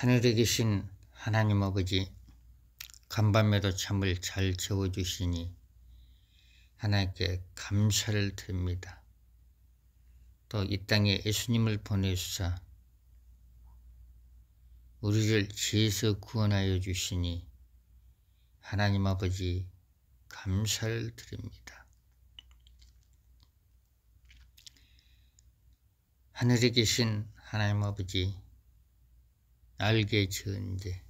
하늘에 계신 하나님 아버지, 간밤에도 잠을 잘 재워주시니 하나님께 감사를 드립니다. 또 이 땅에 예수님을 보내주사 우리를 죄에서 구원하여 주시니 하나님 아버지 감사를 드립니다. 하늘에 계신 하나님 아버지, 알게 지은 죄,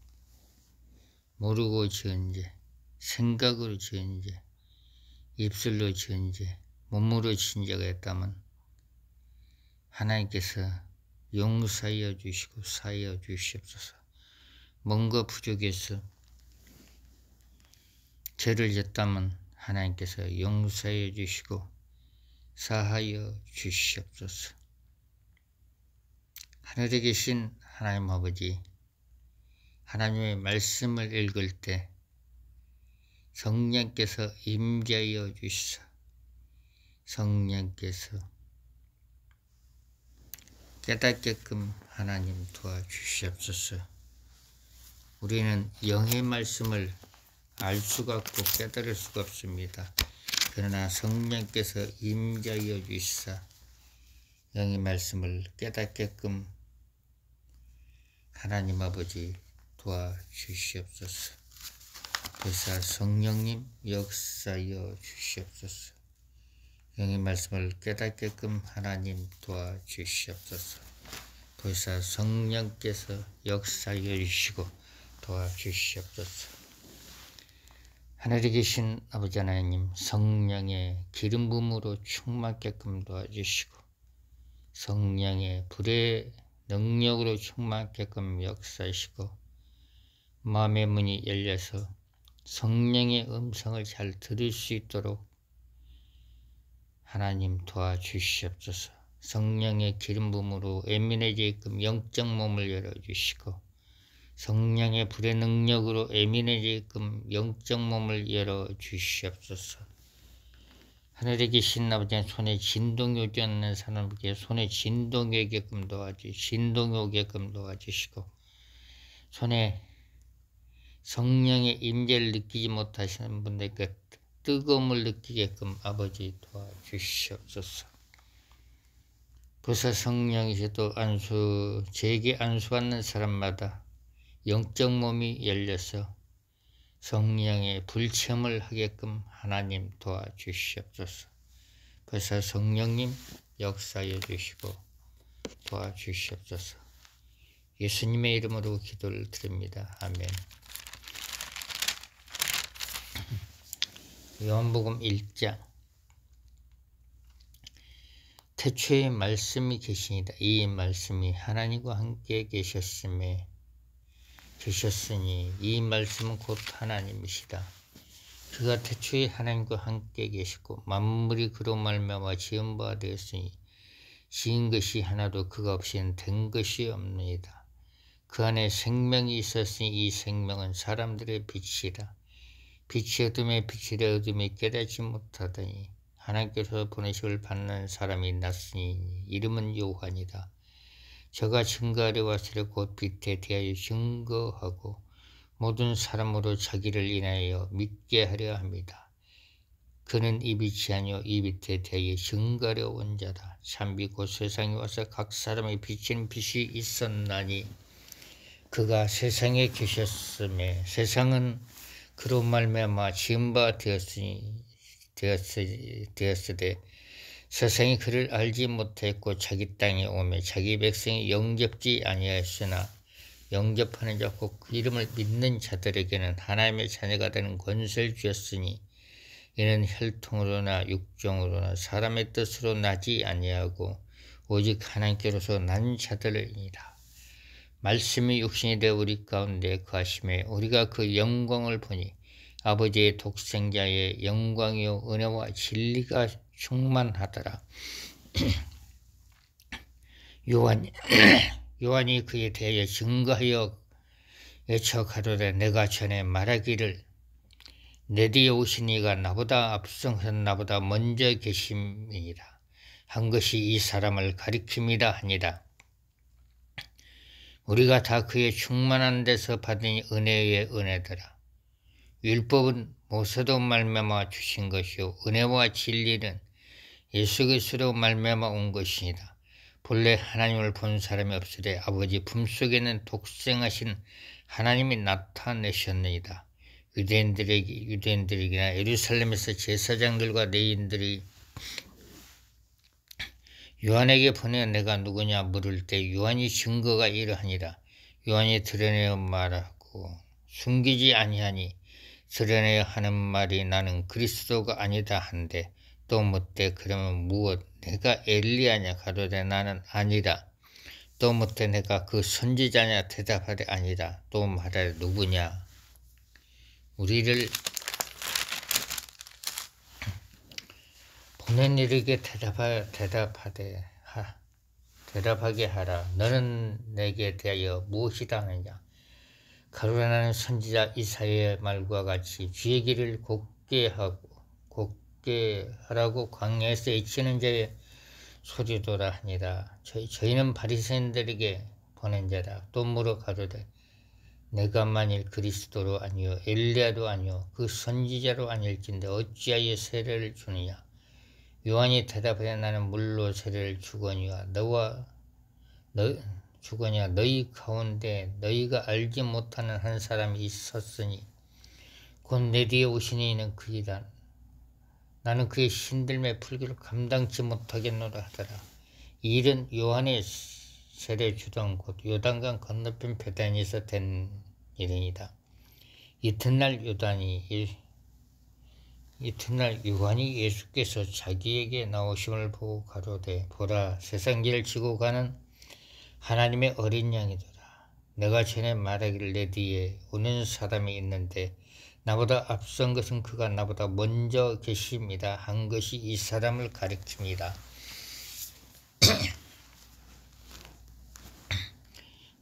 모르고 지은 죄, 생각으로 지은 죄, 입술로 지은 죄, 몸으로 지은 죄가 있다면 하나님께서 용서하여 주시고 사하여 주시옵소서. 뭔가 부족해서 죄를 졌다면 하나님께서 용서하여 주시고 사하여 주시옵소서. 하늘에 계신 하나님 아버지, 하나님의 말씀을 읽을 때 성령께서 임재하여 주시사 성령께서 깨닫게끔 하나님 도와주시옵소서. 우리는 영의 말씀을 알 수가 없고 깨달을 수가 없습니다. 그러나 성령께서 임재하여 주시사 영의 말씀을 깨닫게끔 하나님 아버지 도와주시옵소서. 그래서 성령님 역사하여 주시옵소서. 영의 말씀을 깨닫게끔 하나님 도와주시옵소서. 그래서 성령께서 역사하여 주시고 도와주시옵소서. 하늘에 계신 아버지 하나님, 성령의 기름 부음으로 충만케끔 도와주시고 성령의 불의 능력으로 충만케끔 역사하시고 마음의 문이 열려서 성령의 음성을 잘 들을 수 있도록 하나님 도와주시옵소서. 성령의 기름 부음으로 예민해지게끔 영적 몸을 열어주시고 성령의 불의 능력으로 예민해지게끔 영적 몸을 열어주시옵소서. 하늘에 계신 아버지, 손에 진동이 오지 않는 사람에게 손에 진동이 오게끔 도와주시고 손에 성령의 임재를 느끼지 못하시는 분들께 뜨거움을 느끼게끔 아버지 도와주시옵소서. 보사 성령이셔도 제게 안수받는 사람마다 영적 몸이 열려서 성령의 불체험을 하게끔 하나님 도와주시옵소서. 보사 성령님 역사해 주시고 도와주시옵소서. 예수님의 이름으로 기도를 드립니다. 아멘. 요한복음 1장. 태초에 말씀이 계시니라. 이 말씀이 하나님과 함께 계셨으니 이 말씀은 곧 하나님이시다. 그가 태초에 하나님과 함께 계시고 만물이 그로 말미암아 지은 바 되었으니 지은 것이 하나도 그가 없이는 된 것이 없느니라. 그 안에 생명이 있었으니 이 생명은 사람들의 빛이라. 빛이 어둠에 빛이라. 어둠이 깨닫지 못하더니 하나님께서 보내심을 받는 사람이 났으니 이름은 요한이다. 저가 증거하려 왔으려 곧 빛에 대하여 증거하고 모든 사람으로 자기를 인하여 믿게 하려 합니다. 그는 이 빛이 아니요 이 빛에 대하여 증거하려 온 자다. 참빛 곧 세상에 와서 각 사람의 비치는 빛이 있었나니 그가 세상에 계셨음에 세상은 그로 말미암아 지은 바 되었으되 세상이 그를 알지 못했고 자기 땅에 오매 자기 백성이 영접지 아니하였으나 영접하는 자 곧 그 이름을 믿는 자들에게는 하나님의 자녀가 되는 권세를 주었으니 이는 혈통으로나 육종으로나 사람의 뜻으로 나지 아니하고 오직 하나님께로서 난 자들이니라. 말씀이 육신이 되어 우리 가운데 거하심에 우리가 그 영광을 보니 아버지의 독생자의 영광이요 은혜와 진리가 충만하더라. 요한이 그에 대하여 증거하여 외쳐 가로되 내가 전에 말하기를 내 뒤에 오신 이가 나보다 앞서서 나보다 먼저 계심이니라 한 것이 이 사람을 가리킴이라 하니라. 우리가 다 그의 충만한 데서 받은 은혜의 은혜더라. 율법은 모세로 말미암아 주신 것이요 은혜와 진리는 예수 그리스도로 말미암아 온 것이니라. 본래 하나님을 본 사람이 없으되 아버지 품속에는 독생하신 하나님이 나타내셨느니라. 유대인들에게나 예루살렘에서 제사장들과 레위인들이 요한에게 보내 내가 누구냐 물을 때 요한이 증거가 이러하니라. 요한이 드러내어 말하고 숨기지 아니하니 드러내어 하는 말이 나는 그리스도가 아니다 한데 또 묻되 그러면 무엇 내가 엘리야냐 가로되 나는 아니라. 또 묻되 내가 그 선지자냐 대답하되 아니라. 또 말하되 누구냐. 우리를 보낸 이에게 대답하게 하라. 너는 내게 대하여 무엇이다 하느냐. 가로되 나는 선지자 이사야의 말과 같이 주의 길을 곧게 하라고 광야에서 외치는 자의 소리도라 하니라. 저희는 바리새인들에게 보낸 자라. 또 물어 가로되 내가 만일 그리스도로 아니요 엘리야도 아니요 그 선지자로 아닐진데 어찌하여 세례를 주느냐. 요한이 대답하되 나는 물로 세례를 주거니와 너희 가운데 너희가 알지 못하는 한 사람이 있었으니 곧 내 뒤에 오시니 이는 그이다. 나는 그의 신들매 풀기를 감당치 못하겠노라 하더라. 이 일은 요한의 세례 주던 곳 요단강 건너편 베다니에서 된 일이니라. 이튿날 요한이 예수께서 자기에게 나오심을 보고 가로되 보라 세상 길을 지고 가는 하나님의 어린 양이더라. 내가 전에 말하기를 내 뒤에 오는 사람이 있는데 나보다 앞선 것은 그가 나보다 먼저 계십니다 한 것이 이 사람을 가리킵니다.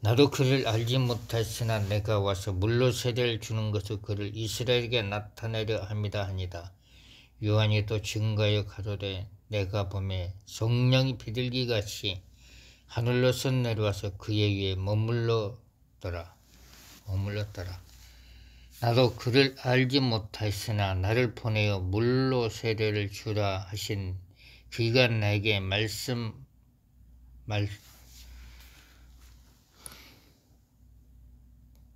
나도 그를 알지 못했으나 내가 와서 물로 세례를 주는 것을 그를 이스라엘에게 나타내려 합니다 하니다. 요한이 또 증거하여 가로되 내가 보매 성령이 비둘기같이 하늘로서 내려와서 그의 위에 머물렀더라. 나도 그를 알지 못하였으나 나를 보내어 물로 세례를 주라 하신 그가 내게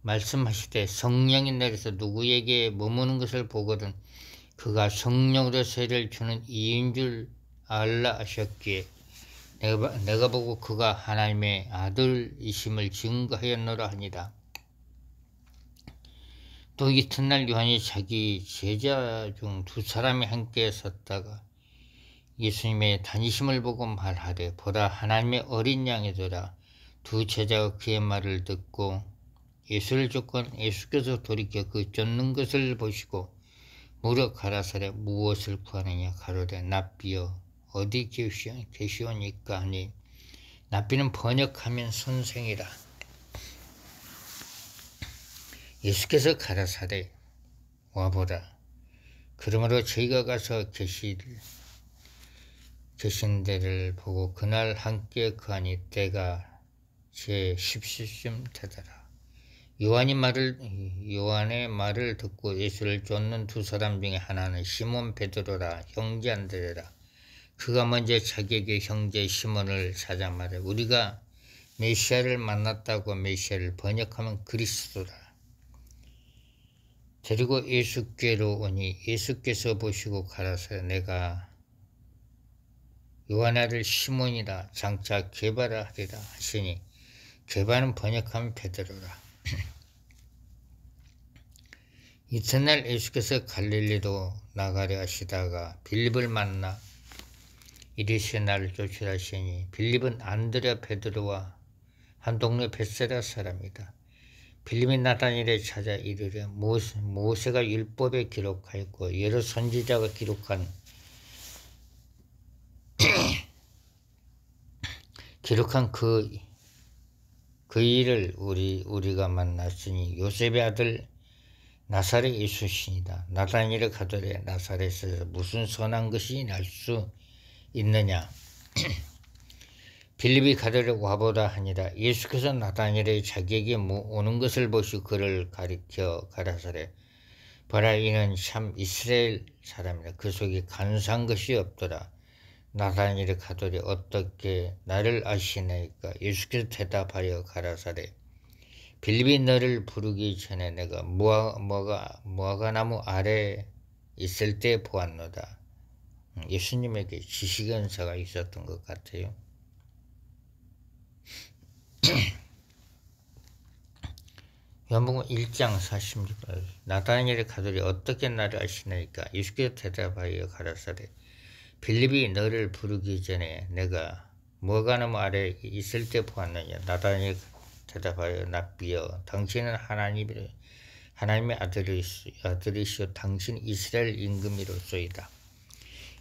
말씀하시되 성령이 내려서 누구에게 머무는 것을 보거든 그가 성령으로 세례를 주는 이인 줄 알라 하셨기에 내가 보고 그가 하나님의 아들이심을 증거하였노라 하니라. 또 이튿날 요한이 자기 제자 중 두 사람이 함께 섰다가 예수님의 다니심을 보고 말하되 보라 하나님의 어린 양이더라. 두 제자가 그의 말을 듣고 예수를 쫓고 예수께서 돌이켜 그 쫓는 것을 보시고 물어 가라사대 무엇을 구하느냐 가로되 납비여 어디 계시오니까 하니 납비는 번역하면 선생이라. 예수께서 가라사대 와보라. 그러므로 저희가 가서 계신 데를 보고 그날 함께 거하니 때가 제 10시쯤 되더라. 요한의 말을 듣고 예수를 쫓는 두 사람 중에 하나는 시몬 베드로라 형제 안드레라. 그가 먼저 자기에게 형제 시몬을 찾아 말해 우리가 메시아를 만났다고. 메시아를 번역하면 그리스도라. 데리고 예수께로 오니 예수께서 보시고 가라사대 내가 요한의 아들 시몬이라 장차 게바라 하리라 하시니 게바는 번역하면 베드로라. 이튿날 예수께서 갈릴리로 나가려 하시다가 빌립을 만나 이르시되 나를 쫓으라 하시니 빌립은 안드레와 베드로와 한 동네 벳세다 사람이다. 빌립이 나다니엘을 찾아 이르되 모세가 율법에 기록하였고 여러 선지자가 기록한 그 일을 우리가 만났으니 요셉의 아들 나사렛 예수시니라. 나다니엘이 가더래 나사렛에서 무슨 선한 것이 날 수 있느냐. 빌립이 가드를 와보다 하니라. 예수께서 나다니엘의 자기에게 오는 것을 보시고 그를 가리켜 가라사대 보라 이는 참 이스라엘 사람이라. 그 속에 간사한 것이 없더라. 나다니엘이 가더니 어떻게 나를 아시나이까. 예수께서 대답하여 가라사대 빌립이 너를 부르기 전에 내가 무화과나무 아래 있을 때 보았노다. 예수님에게 지식연사가 있었던 것 같아요. 요한복음 1장 46절 나다니엘이 가더니 어떻게 나를 아시나이까. 예수께서 대답하여 가라사대 빌립이 너를 부르기 전에 내가 무화과나무 아래 있을 때 보았느냐. 나다니엘 대답하여 랍비여 당신은 하나님의 아들이시오 당신 이스라엘 임금이로소이다.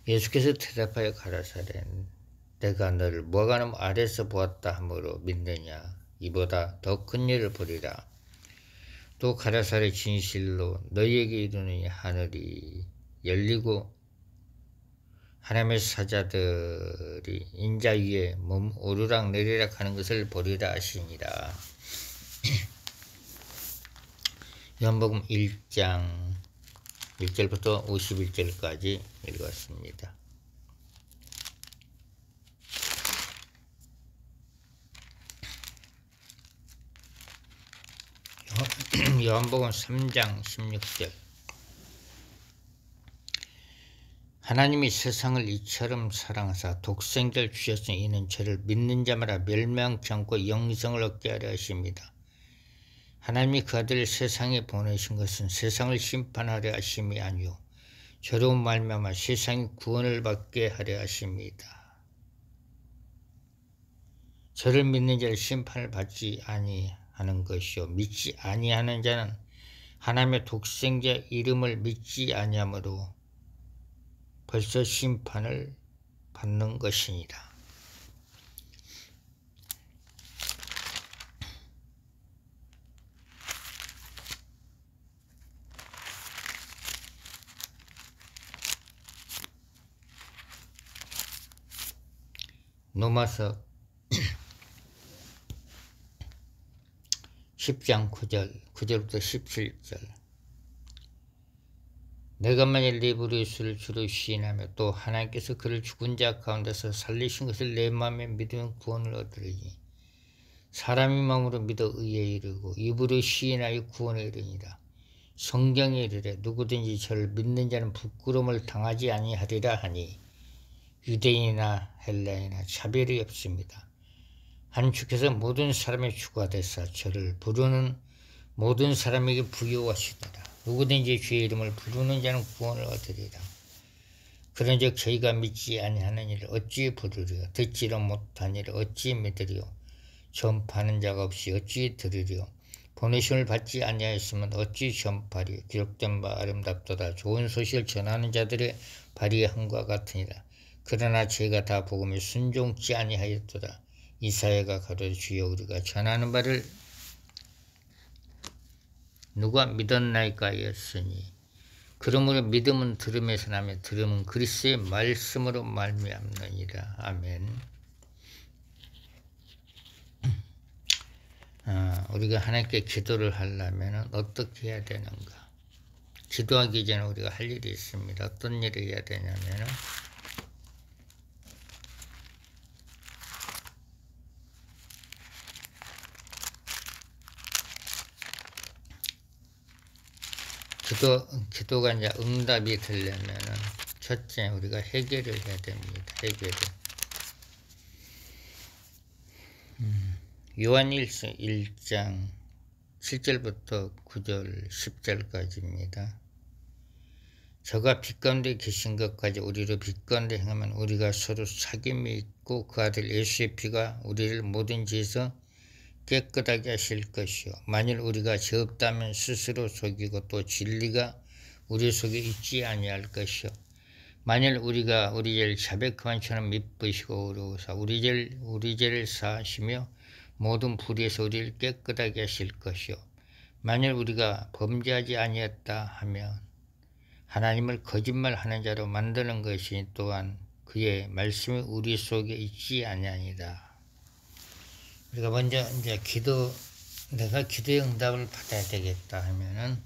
예수께서 대답하여 가라사대 내가 너를 무화과나무 아래서 보았다 하므로 믿느냐. 이보다 더 큰 일을 보리라. 또 가라사대 진실로 너희에게 이르노니 하늘이 열리고 하나님의 사자들이 인자 위에 몸 오르락 내리락 하는 것을 보리라 하시니라. 요한복음 1장 1절부터 51절까지 읽었습니다. 요한복음 3장 16절 하나님이 세상을 이처럼 사랑하사 독생자를 주셨으니 이는 저를 믿는 자마다 멸망치 않고 영생을 얻게 하려 하십니다. 하나님이 그 아들을 세상에 보내신 것은 세상을 심판하려 하심이 아니요 저로 말미암아 세상이 구원을 받게 하려 하십니다. 저를 믿는 자를 심판을 받지 아니하는 것이요 믿지 아니하는 자는 하나님의 독생자 이름을 믿지 아니하므로 벌써 심판을 받는 것이니라. 로마서 10장 9절부터 17절 내가 만일 네 부르심을 주로 시인하며 또 하나님께서 그를 죽은 자 가운데서 살리신 것을 내 마음에 믿으면 구원을 얻으리니 사람이 마음으로 믿어 의에 이르고 입으로 시인하여 구원에 이르니라. 성경에 이르되 누구든지 저를 믿는 자는 부끄러움을 당하지 아니하리라 하니 유대인이나 헬라인이나 차별이 없습니다. 한 주께서 모든 사람의 주가 되사 저를 부르는 모든 사람에게 부여하시더라. 누구든지 주의 이름을 부르는 자는 구원을 얻으리라. 그런즉 저희가 믿지 아니하는 일을 어찌 부르리요. 듣지도 못한 일을 어찌 믿으리요. 전파하는 자가 없이 어찌 들으리요. 보내심을 받지 아니하였으면 어찌 전파리요. 기록된 바 아름답도다. 좋은 소식을 전하는 자들의 발이 함과 같으니라. 그러나 제가 다 복음에 순종치 아니하였도다. 이사야가 가로되 주여 우리가 전하는 바를 누가 믿었나이까 하였으니 그러므로 믿음은 들음에서 나며 들음은 그리스도의 말씀으로 말미암느니라. 아멘. 우리가 하나님께 기도를 하려면 어떻게 해야 되는가? 기도하기 전에 우리가 할 일이 있습니다. 어떤 일을 해야 되냐면 기도가 이제 응답이 되려면 첫째 우리가 해결을 해야 됩니다. 해결을. 요한일서 1장 7절부터 9절 10절까지입니다. 저가 빛 가운데 계신 것까지 우리로 빛 가운데 행하면 우리가 서로 사귐이 있고 그 아들 예수의 피가 우리를 모든 죄에서 깨끗하게 하실 것이요. 만일 우리가 죄 없다면 스스로 속이고 또 진리가 우리 속에 있지 아니할 것이요. 만일 우리가 우리 죄를 자백하면 저는 미쁘시고 의로우사 우리 죄를 사하시며 모든 불의에서 우리를 깨끗하게 하실 것이요. 만일 우리가 범죄하지 아니했다 하면 하나님을 거짓말하는 자로 만드는 것이니 또한 그의 말씀이 우리 속에 있지 아니하니라. 우리가 먼저 이제 내가 기도의 응답을 받아야 되겠다 하면은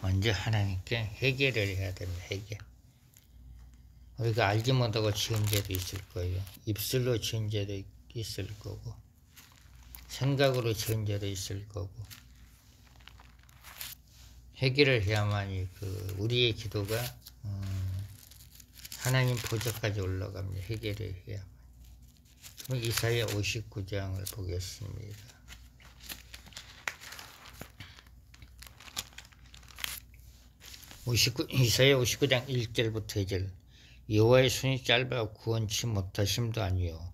먼저 하나님께 회개를 해야 됩니다. 회개. 우리가 알지 못하고 지은 죄도 있을 거예요. 입술로 지은 죄도 있을 거고, 생각으로 지은 죄도 있을 거고, 회개를 해야만이 우리의 기도가 하나님 보좌까지 올라갑니다. 회개를 해야만. 그럼 이사야 59장을 보겠습니다. 이사야 59장 1절부터 2절. 여호와의 손이 짧아 구원치 못하심도 아니요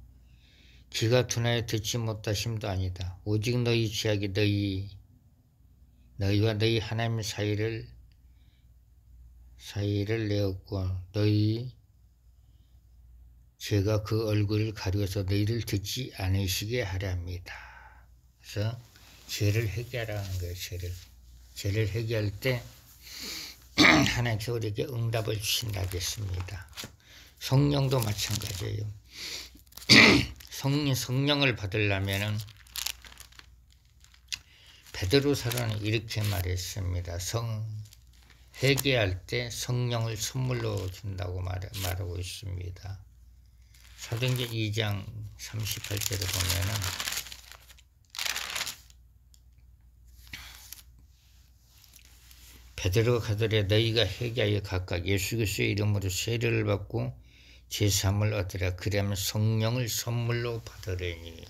귀가 둔하여 듣지 못하심도 아니다. 오직 너희 죄악이 너희와 너희 하나님 사이를 내었고 너희 죄가 그 얼굴을 가려서 너희를 듣지 않으시게 하려 합니다. 그래서 죄를 회개하라는 거예요. 죄를 회개할 때 하나님께서 우리에게 응답을 주신다고 했습니다. 성령도 마찬가지예요. 성령을 받으려면은 베드로사로는 이렇게 말했습니다. 회개할 때 성령을 선물로 준다고 말하고 있습니다. 사도행전 2장 38절에 보면은 베드로가 가더래 너희가 회개하여 각각 예수 그리스도의 이름으로 세례를 받고 제사함을 얻으라. 그러면 성령을 선물로 받으려니.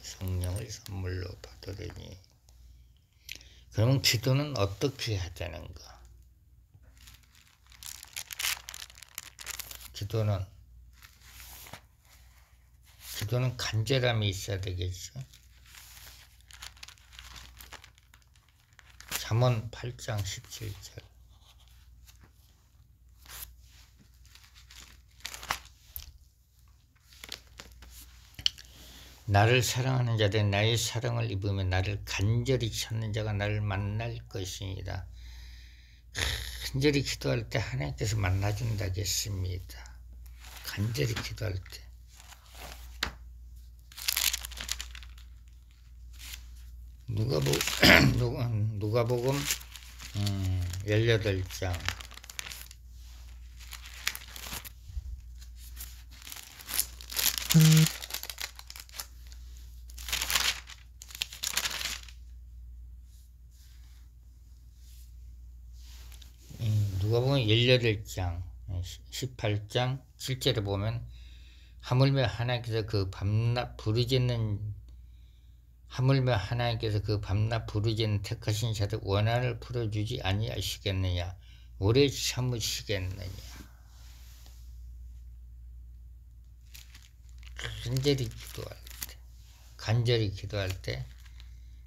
그러면 기도는 어떻게 해야 되는가? 기도는 간절함이 있어야 되겠죠. 잠언 8장 17절. 나를 사랑하는 자들은 나의 사랑을 입으며 나를 간절히 찾는 자가 나를 만날 것이니라. 간절히 기도할 때 하나님께서 만나준다고 했습니다. 간절히 기도할 때. 누가복음 18장 18장 18장 7절에 보면 하물며 하나님께서 그 밤낮 부르짖는 택하신 자들 원한을 풀어주지 아니하시겠느냐. 오래 참으시겠느냐. 간절히 기도할 때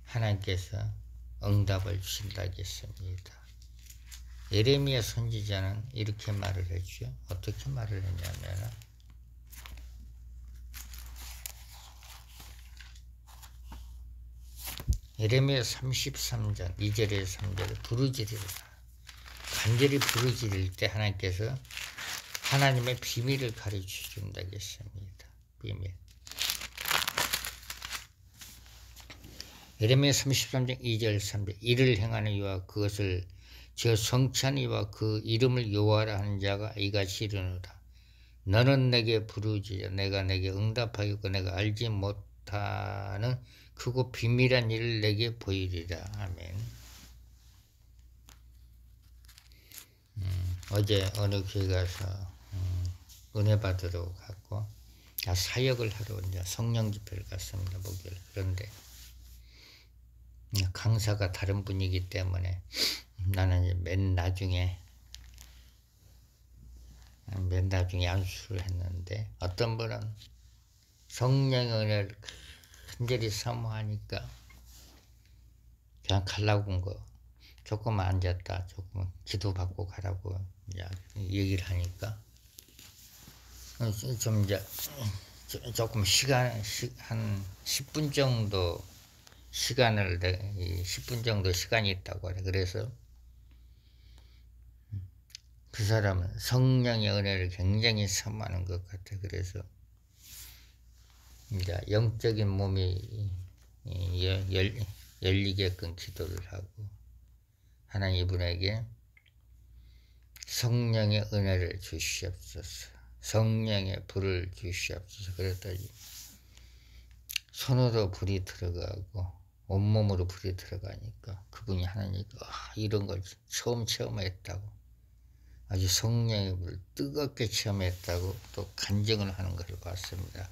하나님께서 응답을 주신다고 했습니다. 예레미야 선지자는 이렇게 말을 했죠. 어떻게 말을 했냐면 예레미야 33장 2절에 3절에 부르짖으라. 간절히 부르짖을 때 하나님께서 하나님의 비밀을 가르쳐 준다고 했습니다. 비밀. 예레미야 33장 2절 3절. 이를 행하는 이와 그것을 저 성찬 이와 그 이름을 여호와라 하는 자가 이같이 이르노라. 너는 내게 부르짖으라. 내가 내게 응답하겠고 내가 알지 못하는 크고 비밀한 일을 내게 보이리라. 아멘. 어제 어느 교회 가서 은혜 받으러 갔고 사역을 하러 이제 성령 집회를 갔습니다. 목요일. 그런데 강사가 다른 분이기 때문에 나는 이제 맨 나중에 안수를 했는데 어떤 분은 성령의 은혜를 간절히 사모하니까 그냥 가려고 온 거 조금 앉았다 조금 기도받고 가라고 얘기를 하니까 좀 이제 조금 한 10분 정도 10분 정도 시간이 있다고 그래. 그래서 그 사람은 성령의 은혜를 굉장히 사모하는 것 같아. 그래서 이제 영적인 몸이 열리게끔 기도를 하고 하나님 이분에게 성령의 은혜를 주시옵소서, 성령의 불을 주시옵소서. 그랬더니 손으로 불이 들어가고 온몸으로 불이 들어가니까 그분이 하나님께 이런 걸 처음 체험했다고, 아주 성령의 불을 뜨겁게 체험했다고 또 간증을 하는 것을 봤습니다.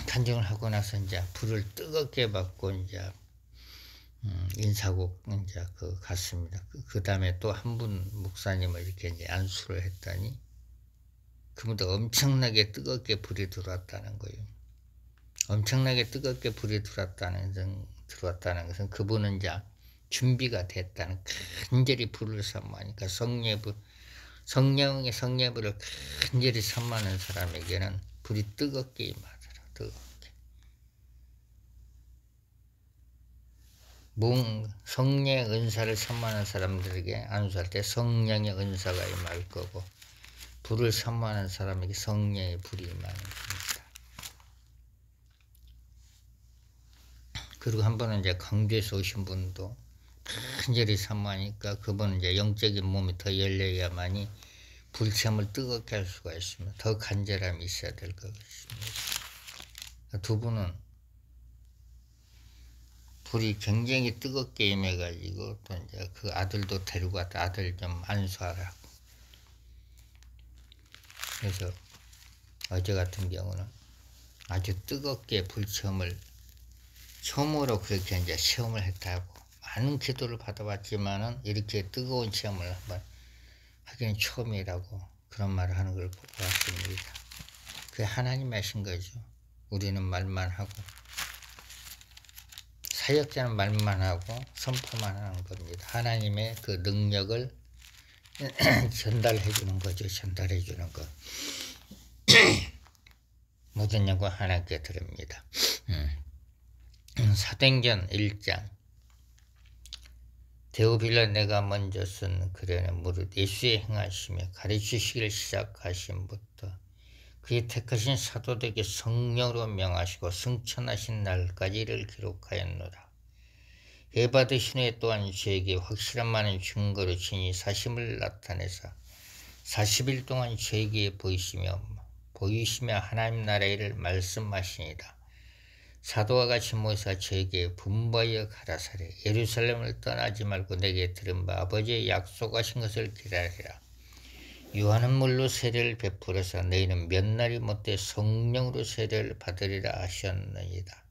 간증을 하고 나서 이제 불을 뜨겁게 받고 이제 인사곡 이제 갔습니다. 그 다음에 또 한 분 목사님을 이렇게 이제 안수를 했더니 그분도 엄청나게 뜨겁게 불이 들어왔다는 거예요. 엄청나게 뜨겁게 불이 들어왔다는 것은 그분은 이제 준비가 됐다는, 간절히 불을 선포하니까 성령의 불을 간절히 선포하는 사람에게는 불이 뜨겁게 임하더라. 뜨겁게. 성령의 은사를 선포하는 사람들에게 안수할 때 성령의 은사가 임할 거고, 불을 선포하는 사람에게 성령의 불이 임하는 겁니다. 그리고 한 번은 이제 강주에서 오신 분도 간절히 선포하니까 그분은 이제 영적인 몸이 더 열려야만이 불체험을 뜨겁게 할 수가 있습니다. 더 간절함이 있어야 될 것 같습니다. 두 분은 불이 굉장히 뜨겁게 임해가지고 또 이제 그 아들도 데리고 왔다. 아들 좀 안수하라고. 그래서 어제 같은 경우는 아주 뜨겁게 불체험을 처음으로 그렇게 이제 체험을 했다고, 많은 기도를 받아봤지만은 이렇게 뜨거운 체험을 한번 하기는 처음이라고 그런 말을 하는 걸 보았습니다. 그게 하나님이 하신 거죠. 우리는 말만 하고, 사역자는 말만 하고 선포만 하는 겁니다. 하나님의 그 능력을 전달해 주는 거죠. 전달해 주는 것. 모든 영광 하나님께 드립니다. 사도행전 1장. 데오빌라 내가 먼저 쓴 글에는 무릇 예수의 행하심에 가르치시기를 시작하심부터 그의 택하신 사도들에게 성령으로 명하시고 승천하신 날까지 이를 기록하였노라. 예받으신 후에 또한 저에게 확실한 많은 증거로 친히 사심을 나타내사 40일 동안 저에게 보이시며 하나님 나라의 일을 말씀하시니라. 사도와 같이 모이사 저에게 분부하여 가라사대 예루살렘을 떠나지 말고 내게 들은 바 아버지의 약속하신 것을 기다리라. 요한은 물로 세례를 베풀어서 너희는 몇 날이 못돼 성령으로 세례를 받으리라 하셨느니라.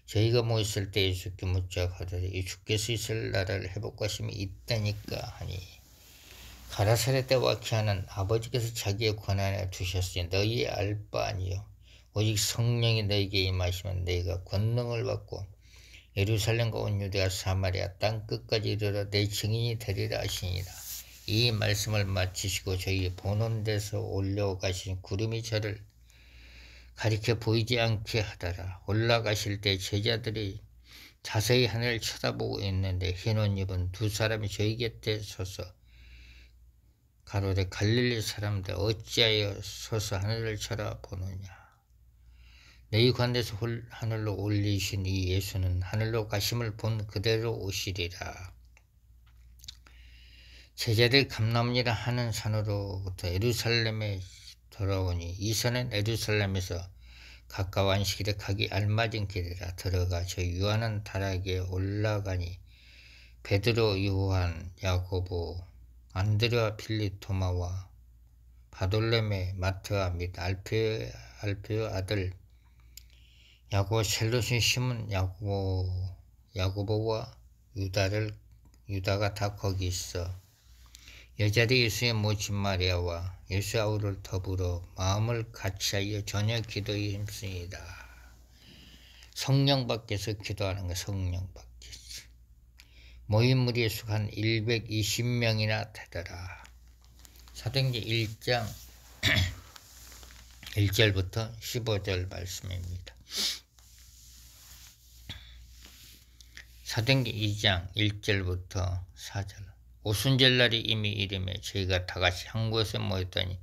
저희가 모였을 때 예수께 묻자 가더니 이 주께서 있을 나라를 회복하심이 있다니까 하니, 가라사대 때와 기한은 아버지께서 자기의 권한에 두셨으니 너희의 알 바 아니요 오직 성령이 너희에게 임하시면 너희가 권능을 받고 예루살렘과 온 유대와 사마리아 땅끝까지 이르러 내 증인이 되리라 하시니라. 이 말씀을 마치시고 저희 보는 데서 올라가신 구름이 저를 가리켜 보이지 않게 하더라. 올라가실 때 제자들이 자세히 하늘을 쳐다보고 있는데 흰 옷 입은 두 사람이 저희 곁에 서서 가로되 갈릴리 사람들 어찌하여 서서 하늘을 쳐다보느냐. 너희 가운데서 하늘로 올리신 이 예수는 하늘로 가심을 본 그대로 오시리라. 제자들이 감람이라 하는 산으로부터 예루살렘에 돌아오니 이 산은 예루살렘에서 가까워 안식일에 가기 알맞은 길이라. 들어가 저 요한은 다락에 올라가니 베드로, 요한, 야고보, 안드레와 빌립, 도마와 바돌레메, 마트와 및 알페의 아들 야고보, 셀롯인 시몬, 야고보와 유다가 다 거기 있어. 여자들이 예수의 모친 마리아와 예수 아우를 더불어 마음을 같이하여 저녁 기도에 힘쓰이다. 성령 밖에서 기도하는 거, 성령 밖에서. 모인 무리의 수가 한 120명이나 되더라. 사도행전 1장 1절부터 15절 말씀입니다. 사도행전 2장 1절부터 4절. 오순절날이 이미 이름에 저희가 다같이 한 곳에 모였더니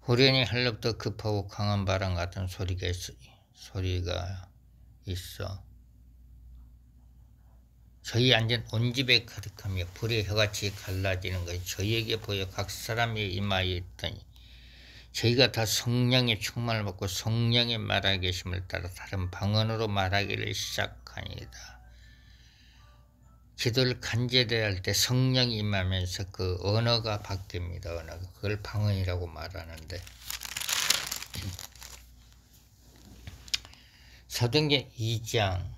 후련히 하늘로부터 급하고 강한 바람 같은 소리가 있어. 저희 완전 온 집에 가득하며 불의 혀같이 갈라지는 것이 저희에게 보여 각 사람의 이마에 있더니 저희가 다 성령의 충만을 받고 성령의 말하게 계심을 따라 다른 방언으로 말하기를 시작하니이다. 기도를 간절히 할 때 성령이 임하면서 그 언어가 바뀝니다. 언어가. 그걸 방언이라고 말하는데 사도행전 2장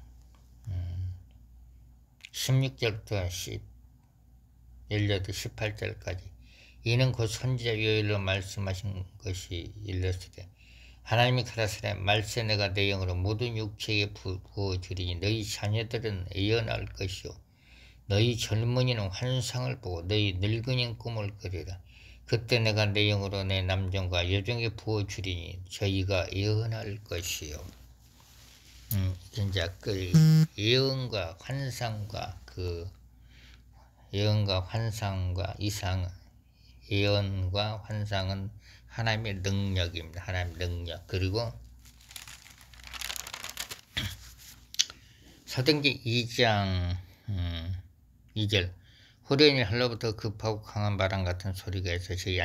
16절부터 18절까지 이는 곧 선지자 요엘로 말씀하신 것이 일렀으되 하나님이 가라사대 말세 내가 내 영으로 모든 육체에 부어주리니 너희 자녀들은 예언할 것이요 너희 젊은이는 환상을 보고 너희 늙은이는 꿈을 꾸리라. 그때 내가 내 영으로 내 남종과 여종에 부어주리니 저희가 예언할 것이요. 이제 그 예언과 환상과 예언과 환상과 이상 예언과 환상은 하나님의 능력입니다. 하나님의 능력. 그리고 사도행전 2장 2절 호련히 할로부터 급하고 강한 바람 같은 소리가 있어 저희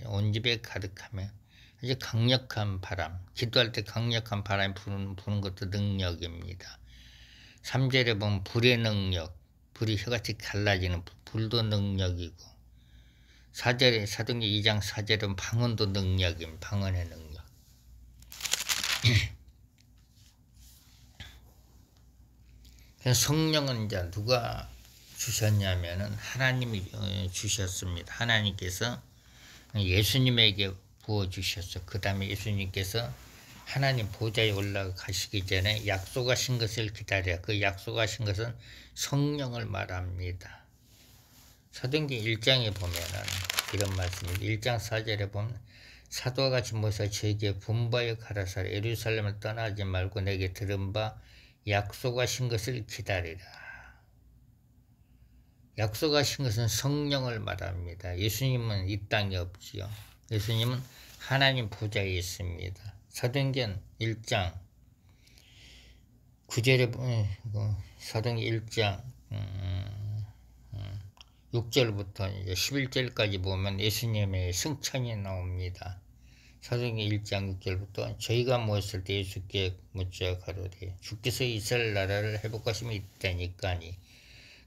온 집에 가득하며 아주 강력한 바람, 기도할 때 강력한 바람이 부는 것도 능력입니다. 3절에 보면 불의 능력, 불이 혀같이 갈라지는 불도 능력이고 4절에 사도행전 2장 4절은 방언도 능력입니다. 방언의 능력. 성령은 이제 누가 주셨냐면은 하나님이 주셨습니다. 하나님께서 예수님에게 부어주셨어. 그 다음에 예수님께서 하나님 보좌에 올라가시기 전에 약속하신 것을 기다려. 그 약속하신 것은 성령을 말합니다. 사도행전 1장에 보면은 이런 말씀입니다. 1장 4절에 보면 사도와 같이 모여서 저에게 분부하여 가라사대 예루살렘을 떠나지 말고 내게 들은 바 약속하신 것을 기다리라. 약속하신 것은 성령을 말합니다. 예수님은 이 땅에 없지요. 예수님은 하나님 보좌에 있습니다. 사도행전 1장 9절에 사도행전 1장 6절부터 이제 11절까지 보면 예수님의 승천이 나옵니다. 사도행전 1장 6절부터 저희가 모였을 때 예수께 묻자 가로되 주께서 이스라엘 나라를 회복하심이 있다니까니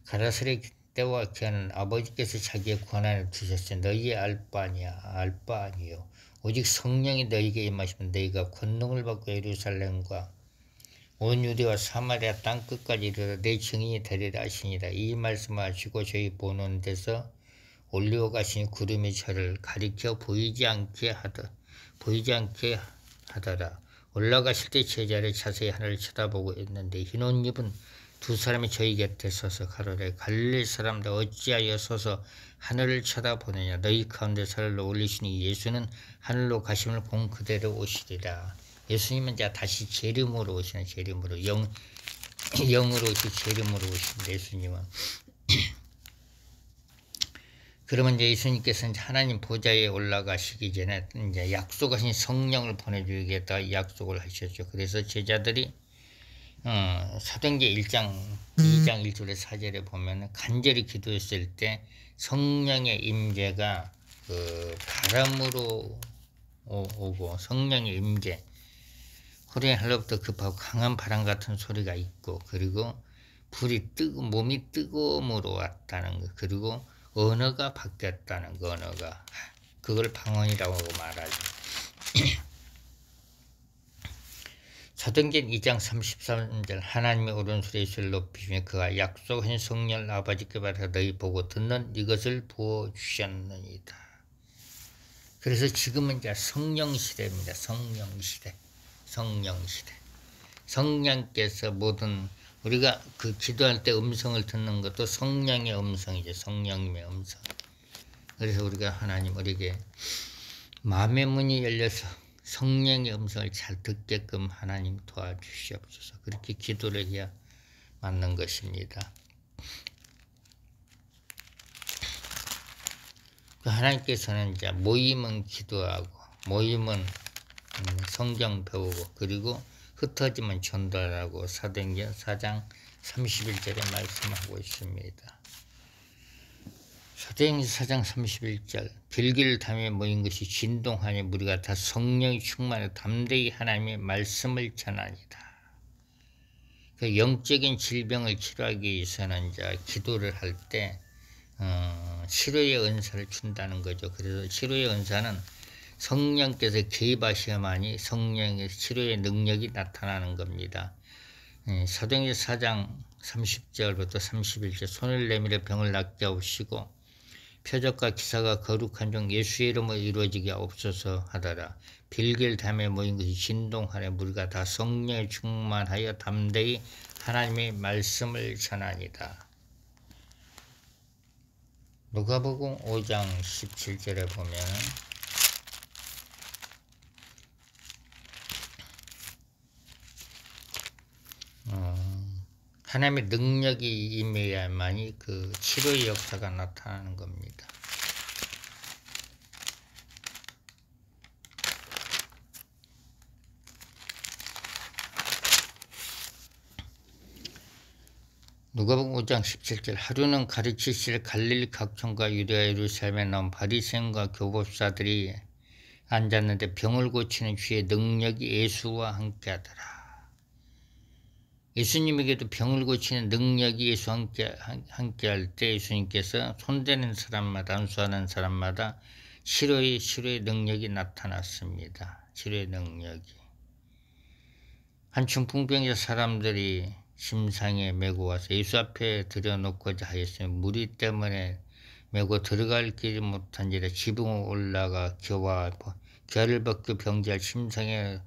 가라사대 때와 기한은 아버지께서 자기의 권한을 두셨으니 너희의 알 바 아니요 오직 성령이 너희에게 임하시면 너희가 권능을 받고 예루살렘과 온 유대와 사마리아 땅끝까지 이르러 내 증인이 되리라 하시니라. 이 말씀을 하시고 저희 보는 데서 올리어 가시니 구름이 저를 가리켜 보이지 않게 하더라. 올라가실 때 제자를 자세히 하늘을 쳐다보고 있는데 흰 옷 입은 두 사람이 저희 곁에 서서 가로되 갈릴리 사람들 어찌하여 서서 하늘을 쳐다보느냐. 너희 가운데 살로 올리시니 예수는 하늘로 가심을 본 그대로 오시리라. 예수님은 이제 다시 재림으로 오시는 재림으로 영으로 오시 재림으로 오신 예수님은 그러면 이제 예수님께서는 하나님 보좌에 올라가시기 전에 이제 약속하신 성령을 보내주겠다 약속을 하셨죠. 그래서 제자들이 사도행전 1장 2장 1절에 4절에 보면 간절히 기도했을 때 성령의 임재가 그 바람으로 오고 성령의 임재 호련히 할로부터 급하고 강한 바람 같은 소리가 있고 그리고 몸이 뜨거움으로 왔다는 거 그리고 언어가 바뀌었다는 거 언어가 그걸 방언이라고 말하죠. 사도행전 2장 33절 하나님의 오른손에 예수를 높이시며 그가 약속하신 성령을 아버지께 받아 너희 보고 듣는 이것을 부어주셨느니라. 그래서 지금은 이제 성령시대입니다. 성령시대. 성령께서 모든 우리가 그 기도할 때 음성을 듣는 것도 성령의 음성이죠. 성령님의 음성. 그래서 우리가 하나님 우리에게 마음의 문이 열려서 성령의 음성을 잘 듣게끔 하나님 도와주시옵소서. 그렇게 기도를 해야 맞는 것입니다. 하나님께서는 이제 모임은 기도하고 모임은 성경 배우고 그리고 흩어지면 전도하라고 사도행전 4장 31절에 말씀하고 있습니다. 사도행전 4장 31절 빌기를 담에 모인 것이 진동하니 무리가 다 성령이 충만해 담대히 하나님의 말씀을 전하니라. 그 영적인 질병을 치료하기 위해서는 이제 기도를 할 때 치료의 은사를 준다는 거죠. 그래서 치료의 은사는 성령께서 개입하셔야만이 성령의 치료의 능력이 나타나는 겁니다. 사도행전 4장 30절부터 31절 손을 내밀어 병을 낫게 하시고 표적과 기사가 거룩한 종 예수의 이름으로 이루어지게 하옵소서 하더라. 빌기를 담에 모인 것이 진동하네 무리가 다 성령에 충만하여 담대히 하나님의 말씀을 전하니라. 누가복음 5장 17절에 보면 하나님의 능력이 임해야만이 그 치료의 역사가 나타나는 겁니다. 누가복음 5장 17절 하루는 가르치실 갈릴리 각촌과 유대와 예루살렘에 나온 바리새인과 교법사들이 앉았는데 병을 고치는 주의 능력이 예수와 함께하더라. 예수님에게도 병을 고치는 능력이 예수와 함께할 때 예수님께서 손대는 사람마다 안수하는 사람마다 치료의 능력이 나타났습니다. 치료의 능력이. 한 중풍병자 사람들이 심상에 메고 와서 예수 앞에 들여놓고자 하였으며 무리 때문에 메고 들어갈 길이 못한지라 지붕에 올라가 겨를 벗고 병자를 심상에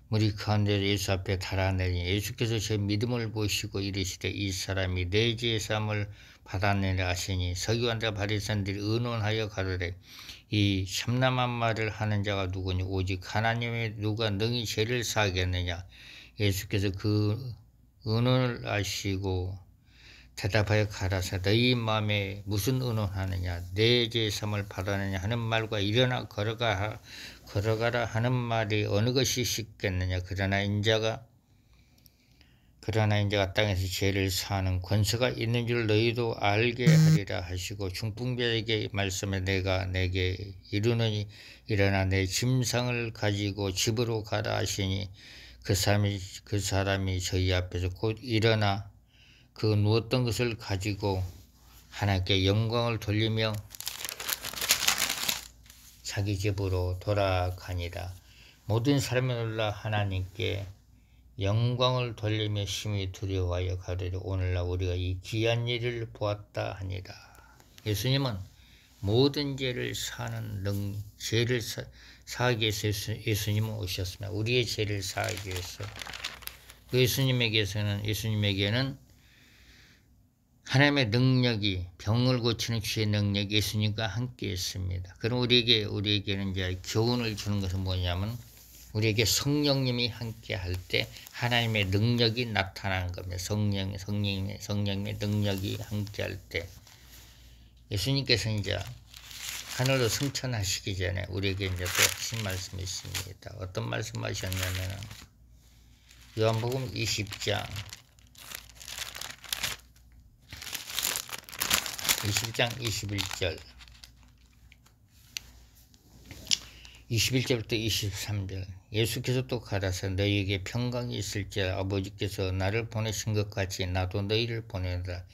무리 가운데 예수 앞에 달아내니 예수께서 제 믿음을 보시고 이르시되 이 사람이 내 죄 사함을 받았느니라 하시니 서기관과 바리새인들이 의논하여 가로되 이 참남한 말을 하는 자가 누구니 오직 하나님의 누가 능히 죄를 사하겠느냐. 예수께서 그 의논을 아시고 대답하여 가라사 너희 마음에 무슨 의논하느냐 내 죄 사함을 받았느냐 하는 말과 일어나 걸어가라 하는 말이 어느 것이 쉽겠느냐. 그러나 인자가 땅에서 죄를 사하는 권세가 있는 줄 너희도 알게 하리라 하시고 중풍병자에게 말씀해 내가 내게 이르노니 일어나 내 짐상을 가지고 집으로 가라 하시니 그 사람이 저희 앞에서 곧 일어나 그 누웠던 것을 가지고 하나님께 영광을 돌리며 자기 집으로 돌아가니라. 모든 사람이 놀라 하나님께 영광을 돌리며 심히 두려워하여 가로되 오늘날 우리가 이 귀한 일을 보았다 하니라. 예수님은 모든 죄를 죄를 사하기 위해서 예수님은 오셨습니다. 우리의 죄를 사하기 위해서. 예수님에게는 하나님의 능력이 병을 고치는 주의 능력이 예수님과 함께 있습니다. 그럼 우리에게는 이제 교훈을 주는 것은 뭐냐면 우리에게 성령님이 함께 할 때 하나님의 능력이 나타나는 겁니다. 성령님의 능력이 함께 할 때 예수님께서 이제 하늘로 승천하시기 전에 우리에게 이제 또 하신 말씀이 있습니다. 어떤 말씀하셨냐면 요한복음 20장 21절 21절부터 23절 예수께서 또 가라사 너희에게 평강이 있을지라 아버지께서 나를 보내신 것 같이 나도 너희를 보내노라.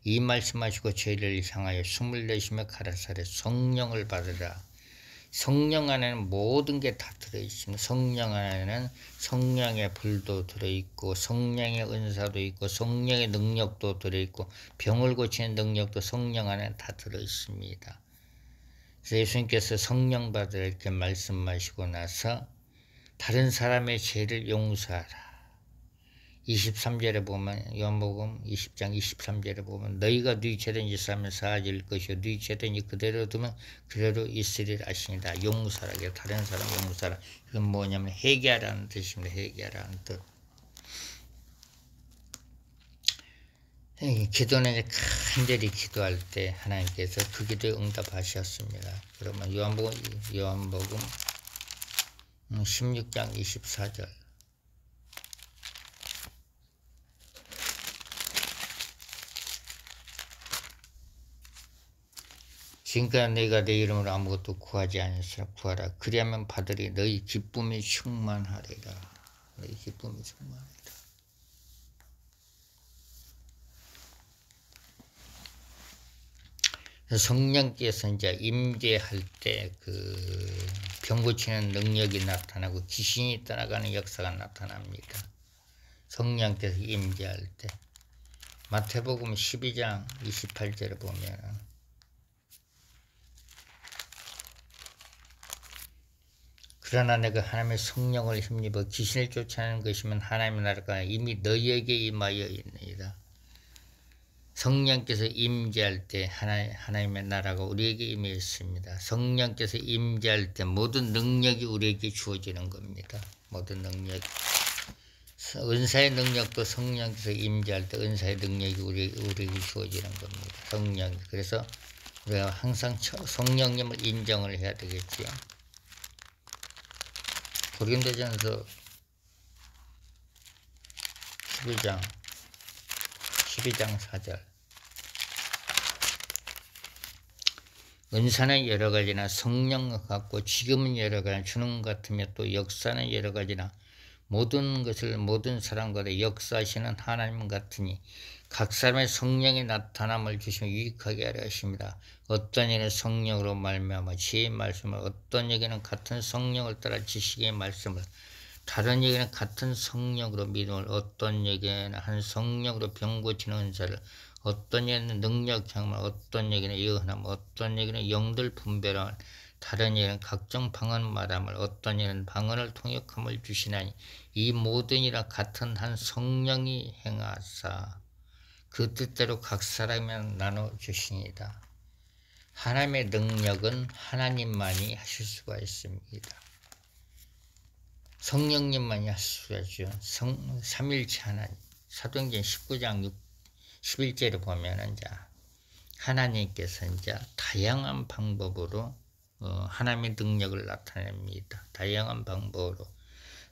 이 말씀하시고 저희를 향하여 숨을 내쉬며 가라사대 성령을 받으라. 성령 안에는 모든 게 다 들어있습니다. 성령 안에는 성령의 불도 들어있고 성령의 은사도 있고 성령의 능력도 들어있고 병을 고치는 능력도 성령 안에 다 들어있습니다. 그래서 예수님께서 성령 받으라 이렇게 말씀하시고 나서 다른 사람의 죄를 용서하라. 23절에 보면 요한복음 20장 23절에 보면 너희가 네 죄된 짓하면 사하질 것이요 네 죄된 일 그대로 두면 그대로 있으리라 하시니라. 용서하라. 다른 사람 용서하라. 이건 뭐냐면 회개하라는 뜻입니다. 회개하라는 뜻. 기도는 간절히 기도할 때 하나님께서 그 기도에 응답하셨습니다. 그러면 요한복음 16장 24절 지금까지 내가 내 이름으로 아무것도 구하지 아니하였으나 구하라. 그리하면 받으리. 너희 기쁨이 충만하리라. 너희 기쁨이 충만하리라. 성령께서 이제 임재할 때 그 병 고치는 능력이 나타나고 귀신이 떠나가는 역사가 나타납니다. 성령께서 임재할 때 마태복음 12장 28절을 보면 그러나 내가 하나님의 성령을 힘입어 귀신을 쫓아내는 것이면 하나님의 나라가 이미 너희에게 임하여 있느니라. 성령께서 임재할 때 하나님의 나라가 우리에게 임했습니다. 성령께서 임재할 때 모든 능력이 우리에게 주어지는 겁니다. 모든 능력. 은사의 능력도 성령께서 임재할 때 은사의 능력이 우리에게 주어지는 겁니다. 성령. 그래서 우리가 항상 성령님을 인정을 해야 되겠지요. 고린도전서 12장 4절. 은사는 여러 가지나 성령 같고 지금은 여러 가지나 주는 것 같으며 또 역사는 여러 가지나 모든 것을 모든 사람과도 역사하시는 하나님 같으니 각 사람의 성령의 나타남을 주시며 유익하게 하려 하십니다. 어떤 이는 성령으로 말미암아 지혜의 말씀을, 어떤 얘기는 같은 성령을 따라 지식의 말씀을, 다른 얘기는 같은 성령으로 믿음을, 어떤 얘기는 한 성령으로 병 고치는 은사를, 어떤 얘기는 능력 향을, 어떤 얘기는 예언함, 어떤 얘기는 영들 분별함을, 다른 얘기는 각종 방언 말함을, 어떤 얘기는 방언을 통역함을 주시나니 이 모든 이라 같은 한 성령이 행하사 그 뜻대로 각 사람에 나눠 주시니이다. 하나님의 능력은 하나님만이 하실 수가 있습니다. 성령님만이 하실 수가 있죠. 삼일체 하나님. 사도행전 19장 11절에 보면은 하나님께서 다양한 방법으로 하나님의 능력을 나타냅니다. 다양한 방법으로.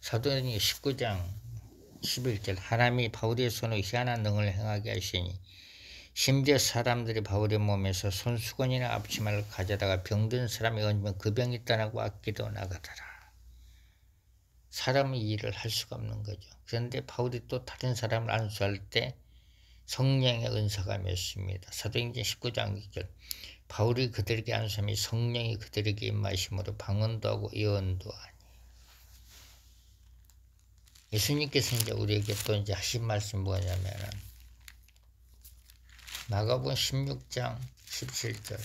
사도행전 19장 11절 하나님이 바울의 손으로 희한한 능을 행하게 하시니 심지어 사람들이 바울의 몸에서 손수건이나 앞치마를 가져다가 병든 사람이 얹으면 그 병이 떠나고 악기도 나가더라. 사람이 일을 할 수가 없는 거죠. 그런데 바울이 또 다른 사람을 안수할 때 성령의 은사가 맺습니다. 사도행전 19장 6절 바울이 그들에게 안수함이 성령이 그들에게 임하심으로 방언도 하고 예언도 하니. 예수님께서 우리에게 또 하신 말씀이 뭐냐면은 마가복음 16장 17절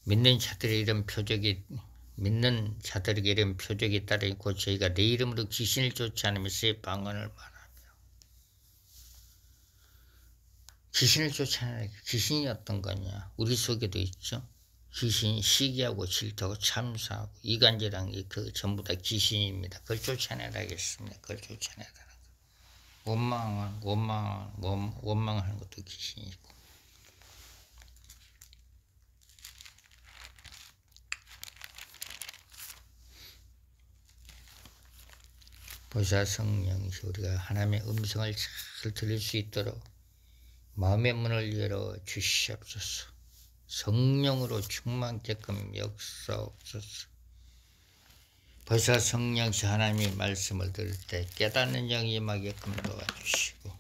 믿는 자들에게 이런 표적이 따르 있고 저희가 내 이름으로 귀신을 쫓아내며 새 방언을 말하며. 귀신을 쫓아내는 귀신이 어떤 거냐? 우리 속에도 있죠. 귀신이 시기하고 질투하고 참사하고 이간질한 게 그 전부 다 귀신입니다. 그걸 쫓아내라겠습니다. 그걸 쫓아내라는 거. 원망하는 것도 귀신이고. 보사 성령이시 우리가 하나님의 음성을 잘 들을 수 있도록 마음의 문을 열어 주시옵소서. 성령으로 충만케끔 역사옵소서. 보사 성령시 하나님의 말씀을 들을 때 깨닫는 영이 임하게끔 도와주시고